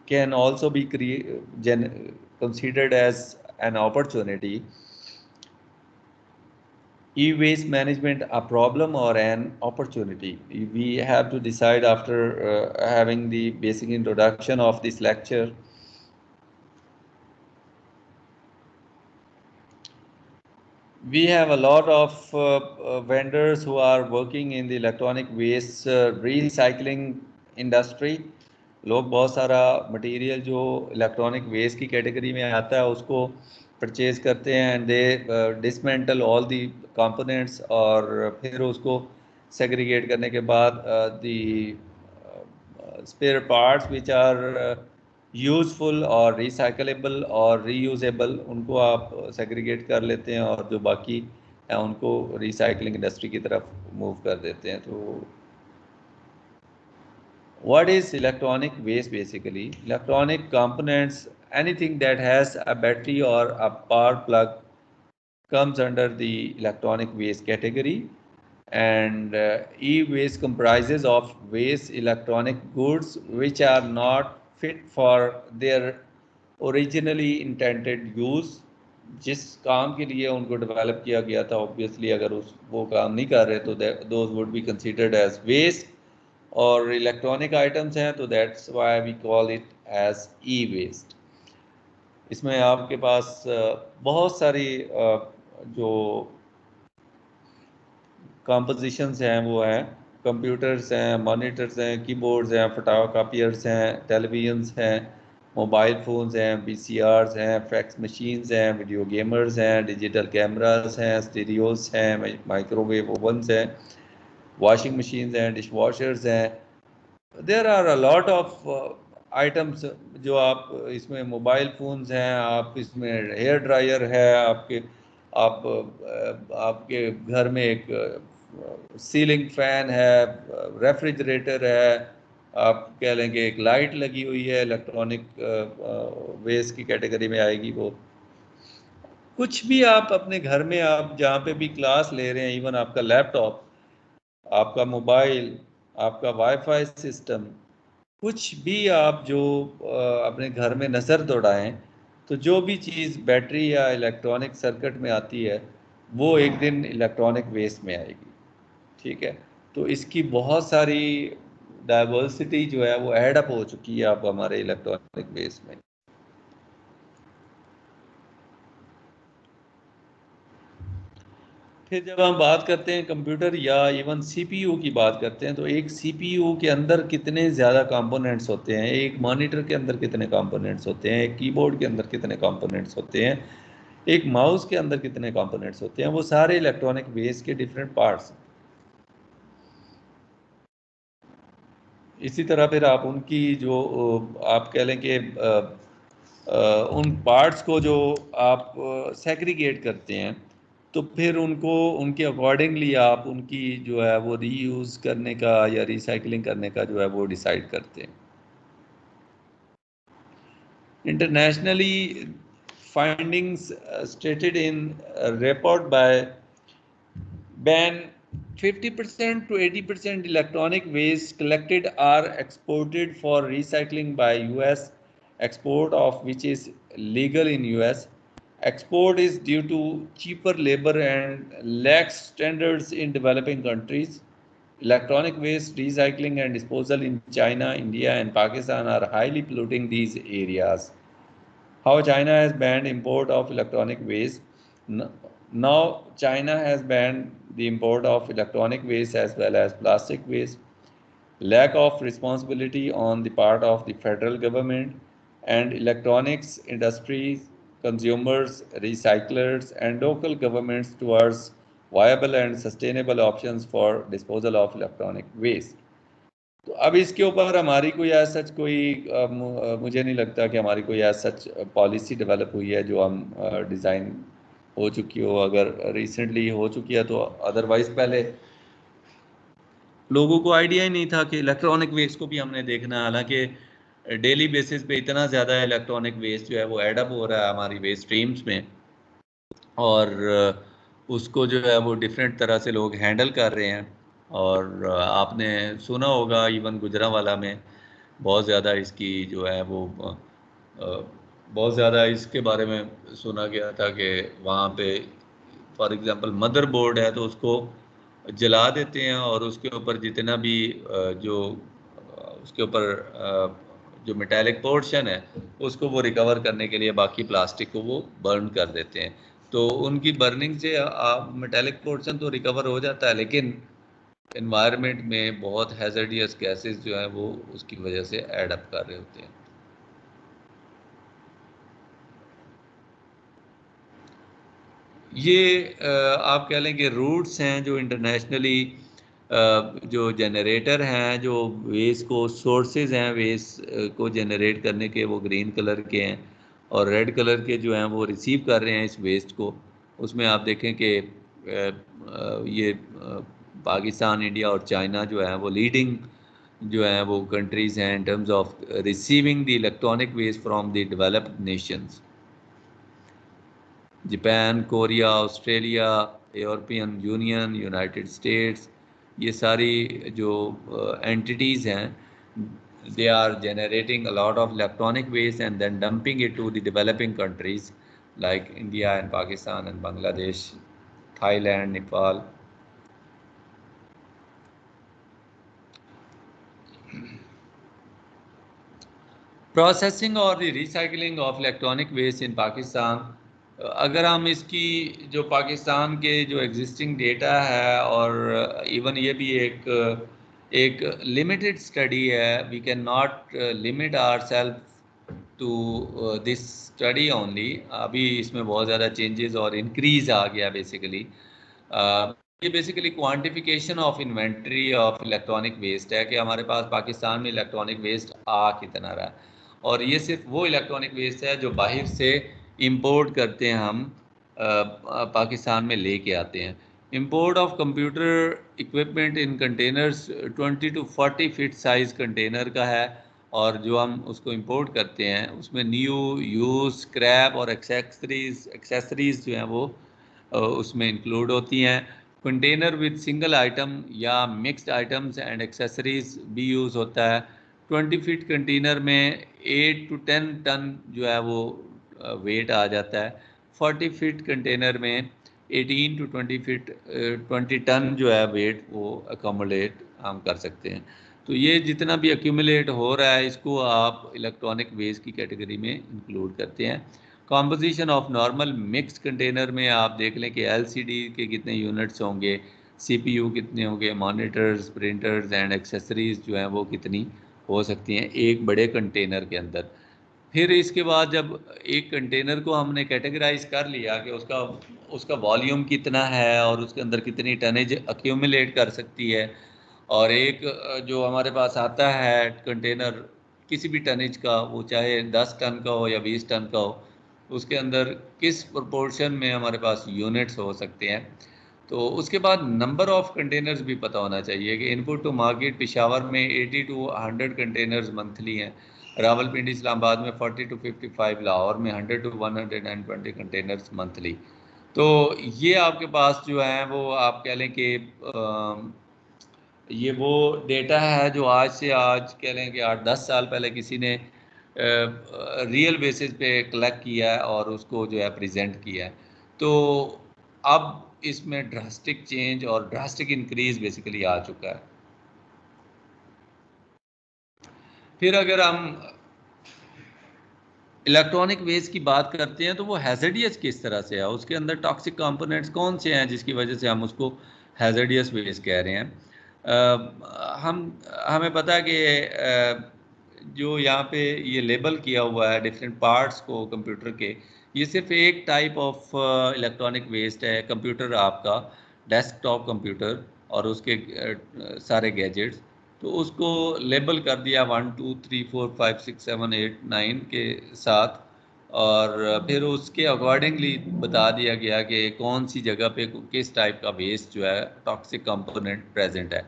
can also be considered as an opportunity. E-waste management a problem or an opportunity? We have to decide after having the basic introduction of this lecture. We have a lot of vendors who are working in the electronic waste recycling industry. लोग बहुत सारा material जो electronic waste की category में आता है उसको purchase करते हैं and they dismantle all the components और फिर उसको सेग्रीगेट करने के बाद the spare parts which are useful और रिसाइकलेबल और रीयूजेबल उनको आप सेग्रीगेट कर लेते हैं और जो बाकी है उनको रिसाइकलिंग इंडस्ट्री की तरफ मूव कर देते हैं. तो what is electronic waste? Basically electronic components, anything that has a battery or a power plug comes under the electronic waste category. And e-waste comprises of waste electronic goods which are not fit for their originally intended use. जिस काम के लिए उनको develop किया गया था obviously अगर वो काम नहीं कर रहे तो those would be considered as waste. और इलेक्ट्रॉनिक आइटम्स हैं तो that's why we call it as e waste. इसमें आपके पास बहुत सारी जो कंपोजिशंस हैं वो हैं, कंप्यूटर्स हैं, मॉनिटर्स हैं, कीबोर्ड्स हैं, फोटोकॉपियर्स हैं, टेलीविजन्स हैं, मोबाइल फ़ोन्स हैं, VCRs हैं, फैक्स मशीन्स हैं, वीडियो गेमर्स हैं, डिजिटल कैमरास हैं, स्टीरियोस हैं, माइक्रोवेव ओवन्स हैं, वॉशिंग मशीन्स हैं, डिश वॉशर्स हैं. There are a lot of items जो आप इसमें मोबाइल फ़ोन्स हैं, आप इसमें हेयर ड्रायर है, आपके घर में एक सीलिंग फ़ैन है, रेफ्रिजरेटर है, आप कह लेंगे एक लाइट लगी हुई है, इलेक्ट्रॉनिक वेस्ट की कैटेगरी में आएगी वो. कुछ भी आप अपने घर में आप जहाँ पे भी क्लास ले रहे हैं, इवन आपका लैपटॉप, आपका मोबाइल, आपका वाईफाई सिस्टम, कुछ भी आप जो अपने घर में नज़र दौड़ाएं तो जो भी चीज़ बैटरी या इलेक्ट्रॉनिक सर्किट में आती है वो एक दिन इलेक्ट्रॉनिक वेस्ट में आएगी. ठीक है, तो इसकी बहुत सारी डाइवर्सिटी जो है वो ऐड अप हो चुकी है अब हमारे इलेक्ट्रॉनिक वेस्ट में. फिर जब हम बात करते हैं कंप्यूटर या इवन CPU की बात करते हैं तो एक CPU के अंदर कितने ज़्यादा कंपोनेंट्स होते हैं, एक मॉनिटर के अंदर कितने कंपोनेंट्स होते हैं, एक कीबोर्ड के अंदर कितने कंपोनेंट्स होते हैं, एक माउस के अंदर कितने कंपोनेंट्स होते हैं, वो सारे इलेक्ट्रॉनिक वेस्ट के डिफरेंट पार्ट्स. इसी तरह फिर आप उनकी जो आप कह लें कि उन पार्ट्स को जो आप सेग्रीगेट करते हैं तो फिर उनको उनके अकॉर्डिंगली आप उनकी जो है वो रीयूज़ करने का या रिसाइकलिंग करने का जो है वो डिसाइड करते हैं. Internationally findings stated in a report by BAN 50% to 80% electronic waste collected are exported for recycling by US, export of which is legal in US. Export is due to cheaper labor and lax standards in developing countries. Electronic waste recycling and disposal in China, India and Pakistan are highly polluting these areas. How China has banned import of electronic waste. Now China has banned the import of electronic waste as well as plastic waste. Lack of responsibility on the part of the federal government and electronics industries, consumers, recyclers and local governments towards viable and sustainable options for disposal of electronic waste. तो अब इसके ऊपर हमारी कोई ऐसा सच कोई मुझे नहीं लगता कि हमारी कोई ऐसा सच पॉलिसी डेवलप हुई है जो हम डिज़ाइन हो चुकी हो. अगर रिसेंटली हो चुकी है तो अदरवाइज़ पहले लोगों को आइडिया ही नहीं था कि इलेक्ट्रॉनिक वेस्ट को भी हमने देखना है. हालांकि डेली बेसिस पे इतना ज़्यादा इलेक्ट्रॉनिक वेस्ट जो है वो एडअप हो रहा है हमारी वेस्ट स्ट्रीम्स में और उसको जो है वो डिफरेंट तरह से लोग हैंडल कर रहे हैं. और आपने सुना होगा इवन गुजरांवाला में बहुत ज़्यादा इसकी जो है वो बहुत ज़्यादा इसके बारे में सुना गया था कि वहाँ पे फॉर एग्ज़ाम्पल मदरबोर्ड है तो उसको जला देते हैं और उसके ऊपर जितना भी जो उसके ऊपर जो मेटेलिक पोर्शन है उसको वो रिकवर करने के लिए बाकी प्लास्टिक को वो बर्न कर देते हैं। तो उनकी बर्निंग से मेटेलिक पोर्शन तो रिकवर हो जाता है, लेकिन एनवायरनमेंट में बहुत हैजर्डियस गैसेस जो है वो उसकी वजह से एड अप कर रहे होते हैं। ये आप कह लें कि रूट्स हैं जो इंटरनेशनली जो जनरेटर हैं, जो वेस्ट को सोर्सेज हैं वेस्ट को जनरेट करने के, वो ग्रीन कलर के हैं, और रेड कलर के जो हैं वो रिसीव कर रहे हैं इस वेस्ट को। उसमें आप देखें कि ये पाकिस्तान, इंडिया और चाइना जो है वो लीडिंग जो है वो कंट्रीज़ हैं in terms of receiving the electronic waste from the developed nations. Japan, Korea, Australia, European Union, United States, ये सारी जो एंटिटीज़ हैं, they are generating a lot of electronic waste and then dumping it to the developing countries like India and Pakistan and Bangladesh, Thailand, Nepal. Processing और the recycling of electronic waste in Pakistan, अगर हम इसकी जो पाकिस्तान के जो existing data है, और even ये भी एक लिमिटेड स्टडी है, we can not limit our self to this study only. अभी इसमें बहुत ज़्यादा चेंजेस और इंक्रीज आ गया बेसिकली। ये basically quantification of inventory of electronic waste है कि हमारे पास पाकिस्तान में इलेक्ट्रॉनिक वेस्ट आ कितना रहा है, और ये सिर्फ वो इलेक्ट्रॉनिक वेस्ट है जो बाहर से इंपोर्ट करते हैं हम, पाकिस्तान में लेके आते हैं। Import of computer equipment in containers 20 to 40 feet size container का है, और जो हम उसको इंपोर्ट करते हैं उसमें न्यू यूज स्क्रैप और एक्सेसरीज जो हैं वो उसमें इंक्लूड होती हैं। कंटेनर विद सिंगल आइटम या मिक्स्ड आइटम्स एंड एक्सेसरीज भी यूज़ होता है। 20 फीट कंटेनर में 8 to 10 टन जो है वो वेट आ जाता है। 40 फीट कंटेनर में 18 to 20 टन जो है वेट वो अकोमोडेट हम कर सकते हैं। तो ये जितना भी एक्यूमुलेट हो रहा है इसको आप इलेक्ट्रॉनिक वेस्ट की कैटेगरी में इंक्लूड करते हैं। Composition of normal mix container में आप देख लें कि एलसीडी के कितने यूनिट्स होंगे, सीपीयू कितने होंगे, मॉनिटर्स, प्रिंटर्स एंड एक्सेसरीज जो हैं वो कितनी हो सकती हैं एक बड़े कंटेनर के अंदर। फिर इसके बाद जब एक कंटेनर को हमने कैटेगराइज कर लिया कि उसका उसका वॉल्यूम कितना है और उसके अंदर कितनी टनेज एक्यूमुलेट कर सकती है, और एक जो हमारे पास आता है कंटेनर किसी भी टनेज का, वो चाहे 10 टन का हो या 20 टन का हो, उसके अंदर किस प्रोपोर्शन में हमारे पास यूनिट्स हो सकते हैं। तो उसके बाद नंबर ऑफ कंटेनर्स भी पता होना चाहिए कि इनपुट टू मार्केट पेशावर में 80 to 100 कंटेनर्स मंथली हैं, रावलपिंडी इस्लामाबाद में 40 to 55, लाहौर में 100 to 120 कंटेनर्स मंथली। तो ये आपके पास जो है वो आप कह लें कि ये वो डेटा है जो आज से आज कह लें कि 8-10 साल पहले किसी ने रियल बेसिस पे कलेक्ट किया है और उसको जो है प्रेजेंट किया है। तो अब इसमें ड्रास्टिक चेंज और ड्रास्टिक इंक्रीज बेसिकली आ चुका है। फिर अगर हम इलेक्ट्रॉनिक वेस्ट की बात करते हैं तो वो हैजर्डियस किस तरह से है, उसके अंदर टॉक्सिक कंपोनेंट्स कौन से हैं जिसकी वजह से हम उसको हैजर्डियस वेस्ट कह रहे हैं। हम हमें पता है कि जो यहाँ पे ये लेबल किया हुआ है डिफरेंट पार्ट्स को कंप्यूटर के, ये सिर्फ एक टाइप ऑफ इलेक्ट्रॉनिक वेस्ट है। कंप्यूटर आपका डेस्कटॉप कंप्यूटर और उसके सारे गैजेट्स, तो उसको लेबल कर दिया 1 2 3 4 5 6 7 8 9 के साथ, और फिर उसके अकॉर्डिंगली बता दिया गया कि कौन सी जगह पे किस टाइप का वेस्ट जो है टॉक्सिक कंपोनेंट प्रेजेंट है।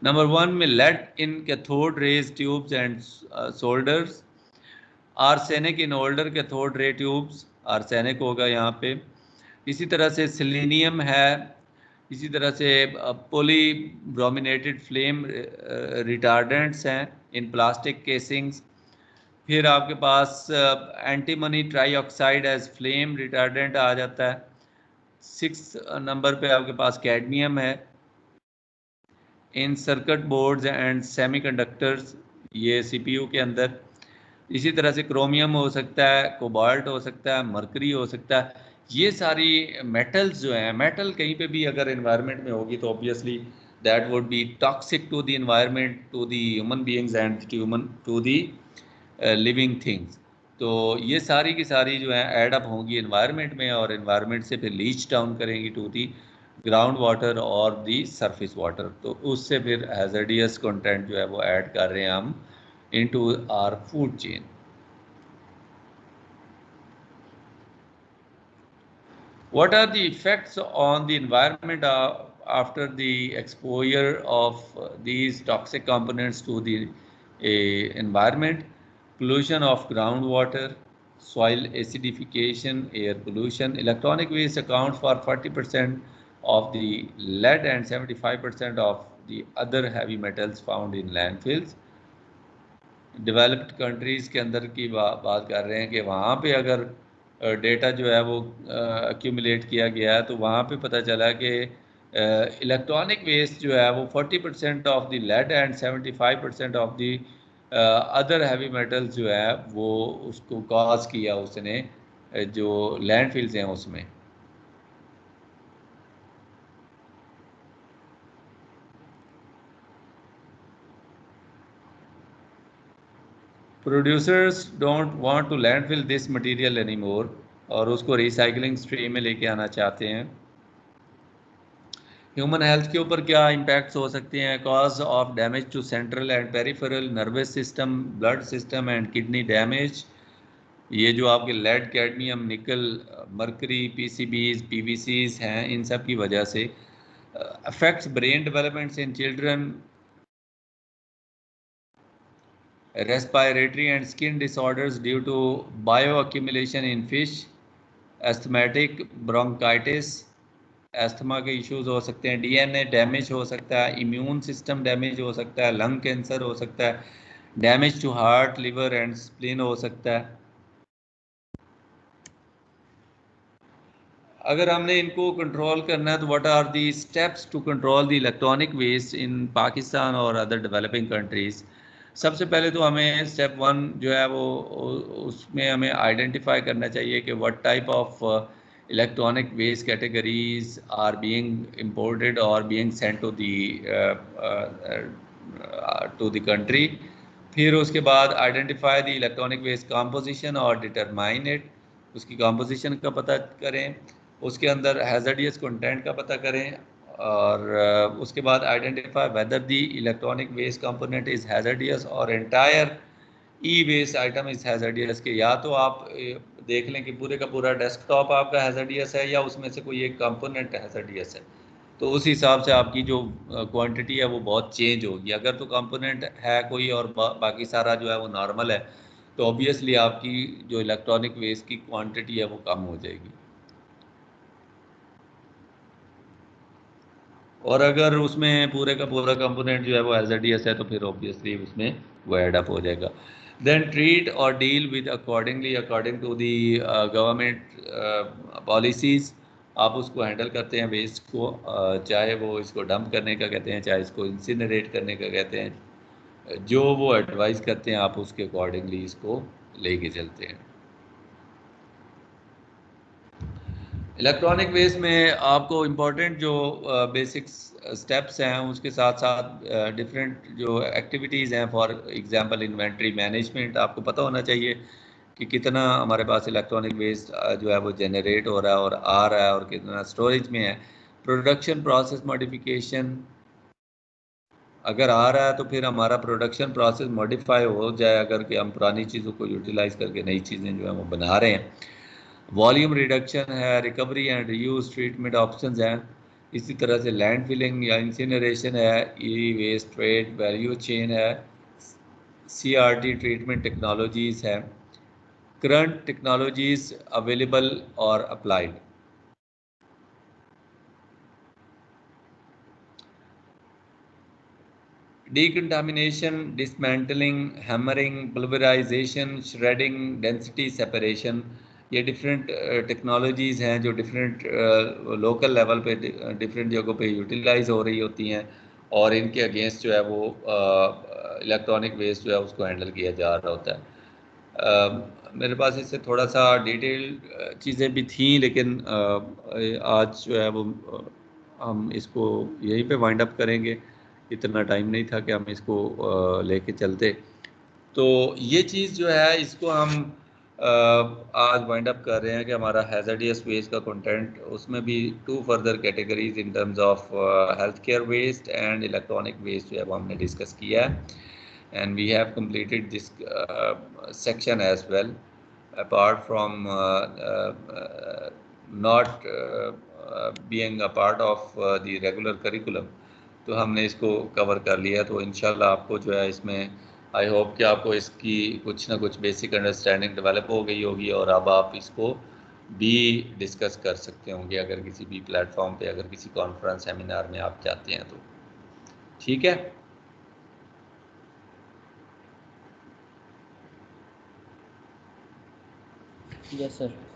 नंबर 1 में lead in cathode rays tubes and solders, arsenic in older cathode ray tubes, arsenic होगा यहाँ पे। इसी तरह से सेलेनियम है, इसी तरह से पॉली ब्रोमिनेटेड फ्लेम रिटार्डेंट्स हैं इन प्लास्टिक केसिंग्स। फिर आपके पास antimony trioxide as flame retardant आ जाता है। 6 नंबर पे आपके पास कैडमियम है in circuit boards and semiconductors, ये सीपीयू के अंदर। इसी तरह से क्रोमियम हो सकता है, कोबाल्ट हो सकता है, मरकरी हो सकता है। ये सारी मेटल्स जो हैं, मेटल कहीं पे भी अगर एनवायरनमेंट में होगी तो obviously that would be toxic to the environment, to the human beings and to the living things. तो ये सारी की सारी जो है ऐड अप होंगी एनवायरनमेंट में, और एनवायरनमेंट से फिर लीच डाउन करेंगी टू दी ग्राउंड वाटर और दी सरफेस वाटर। तो उससे फिर हैजर्डियस कंटेंट जो है वो ऐड कर रहे हैं हम into our food chain. What are the effects on the environment after the exposure of these toxic components to the environment? Pollution of groundwater, soil acidification, air pollution. Electronic waste accounts for 40% of the lead and 75% of the other heavy metals found in landfills. Developed countries के अंदर की बात कर रहे हैं कि वहाँ पे अगर डेटा जो है वो एक्यूमुलेट किया गया है, तो वहाँ पे पता चला कि इलेक्ट्रॉनिक वेस्ट जो है वो 40% of the lead and 75% of the other heavy metals जो है वो उसको कॉज किया उसने, जो लैंडफिल्स हैं उसमें। Producers don't want to landfill this material anymore, और उसको रिसाइकलिंग स्ट्रीम में लेके आना चाहते हैं। ह्यूमन हेल्थ के ऊपर क्या इम्पैक्ट्स हो सकते हैं? Cause of damage to central and peripheral nervous system, blood system and kidney damage. ये जो आपके lead, cadmium, nickel, mercury, PCBs, PVCs हैं, इन सब की वजह से affects brain developments in children, respiratory and skin disorders due to bioaccumulation in fish, asthmatic bronchitis, asthma के इश्यूज हो सकते हैं, डीएनए डैमेज हो सकता है, इम्यून सिस्टम डैमेज हो सकता है, लंग कैंसर हो सकता है, damage to heart, liver and spleen हो सकता है। अगर हमने इनको कंट्रोल करना है तो what are the steps to control the electronic waste in Pakistan और अदर डेवलपिंग कंट्रीज़? सबसे पहले तो हमें स्टेप 1 जो है वो उसमें हमें आइडेंटिफाई करना चाहिए कि what type of electronic waste categories are being imported और being sent to the country. फिर उसके बाद identify the electronic waste composition और डिटरमाइन इट, उसकी कंपोजिशन का पता करें, उसके अंदर हैजर्डियस कंटेंट का पता करें, और उसके बाद identify whether the electronic waste component is hazardous और entire e waste item is hazardous. के या तो आप देख लें कि पूरे का पूरा डेस्कटॉप आपका हैजर्डियस है या उसमें से कोई एक कंपोनेंट हैजर्डियस है, तो उस हिसाब से आपकी जो क्वांटिटी है वो बहुत चेंज होगी। अगर तो कंपोनेंट है कोई और बाकी सारा जो है वो नॉर्मल है, तो ऑब्वियसली आपकी जो इलेक्ट्रॉनिक वेस्ट की क्वांटिटी है वो कम हो जाएगी। और अगर उसमें पूरे का पूरा कंपोनेंट जो है वो हैजर्डियस है, तो फिर ऑब्वियसली उसमें वो ऐड अप हो जाएगा। देन ट्रीट और deal with accordingly according to the government policies. आप उसको हैंडल करते हैं वेस्ट को, चाहे वो इसको डंप करने का कहते हैं, चाहे इसको इंसिनरेट करने का कहते हैं, जो वो एडवाइस करते हैं आप उसके अकॉर्डिंगली इसको लेके चलते हैं। इलेक्ट्रॉनिक वेस्ट में आपको इम्पोर्टेंट जो बेसिक्स स्टेप्स हैं, उसके साथ साथ डिफरेंट जो एक्टिविटीज़ हैं, फॉर एग्जांपल इन्वेंटरी मैनेजमेंट। आपको पता होना चाहिए कि कितना हमारे पास इलेक्ट्रॉनिक वेस्ट जो है वो जनरेट हो रहा है और आ रहा है और कितना स्टोरेज में है। प्रोडक्शन प्रोसेस मॉडिफिकेशन, अगर आ रहा है तो फिर हमारा प्रोडक्शन प्रोसेस मॉडिफाई हो जाए, अगर कि हम पुरानी चीज़ों को यूटिलाइज करके नई चीज़ें जो है वो बना रहे हैं। वॉल्यूम रिडक्शन है, recovery and reuse treatment options हैं। इसी तरह से लैंड फिलिंग या इंसिनरेशन है, ई वेस्ट ट्रेड वैल्यू चेन है, सीआरटी ट्रीटमेंट टेक्नोलॉजीज़ है, करंट टेक्नोलॉजीज़ अवेलेबल और applied. decontamination, dismantling, hammering, pulverization, shredding, density separation, ये डिफरेंट टेक्नोलॉजीज़ हैं जो डिफरेंट लोकल लेवल पे डिफरेंट जगहों पे यूटिलाइज हो रही होती हैं, और इनके अगेंस्ट जो है वो इलेक्ट्रॉनिक वेस्ट जो है उसको हैंडल किया जा रहा होता है। मेरे पास इससे थोड़ा सा डिटेल चीज़ें भी थी, लेकिन आज जो है वो हम इसको यहीं पे वाइंड अप करेंगे। इतना टाइम नहीं था कि हम इसको लेके चलते। तो ये चीज़ जो है इसको हम आज वाइंड अप कर रहे हैं कि हमारा हैज़ार्डियस वेस्ट का कंटेंट, उसमें भी 2 further categories in terms of health care waste and electronic waste जो है वो हमने डिस्कस किया है, and we have completed this section as well, apart from not being a part of the regular curriculum। तो हमने इसको कवर कर लिया। तो इंशाल्लाह आपको जो है इसमें, आई होप कि आपको इसकी कुछ ना कुछ बेसिक अंडरस्टैंडिंग डेवलप हो गई होगी, और अब आप इसको भी डिस्कस कर सकते होंगे अगर किसी भी प्लेटफॉर्म पे, अगर किसी कॉन्फ्रेंस सेमिनार में आप जाते हैं तो। ठीक है। Yes sir.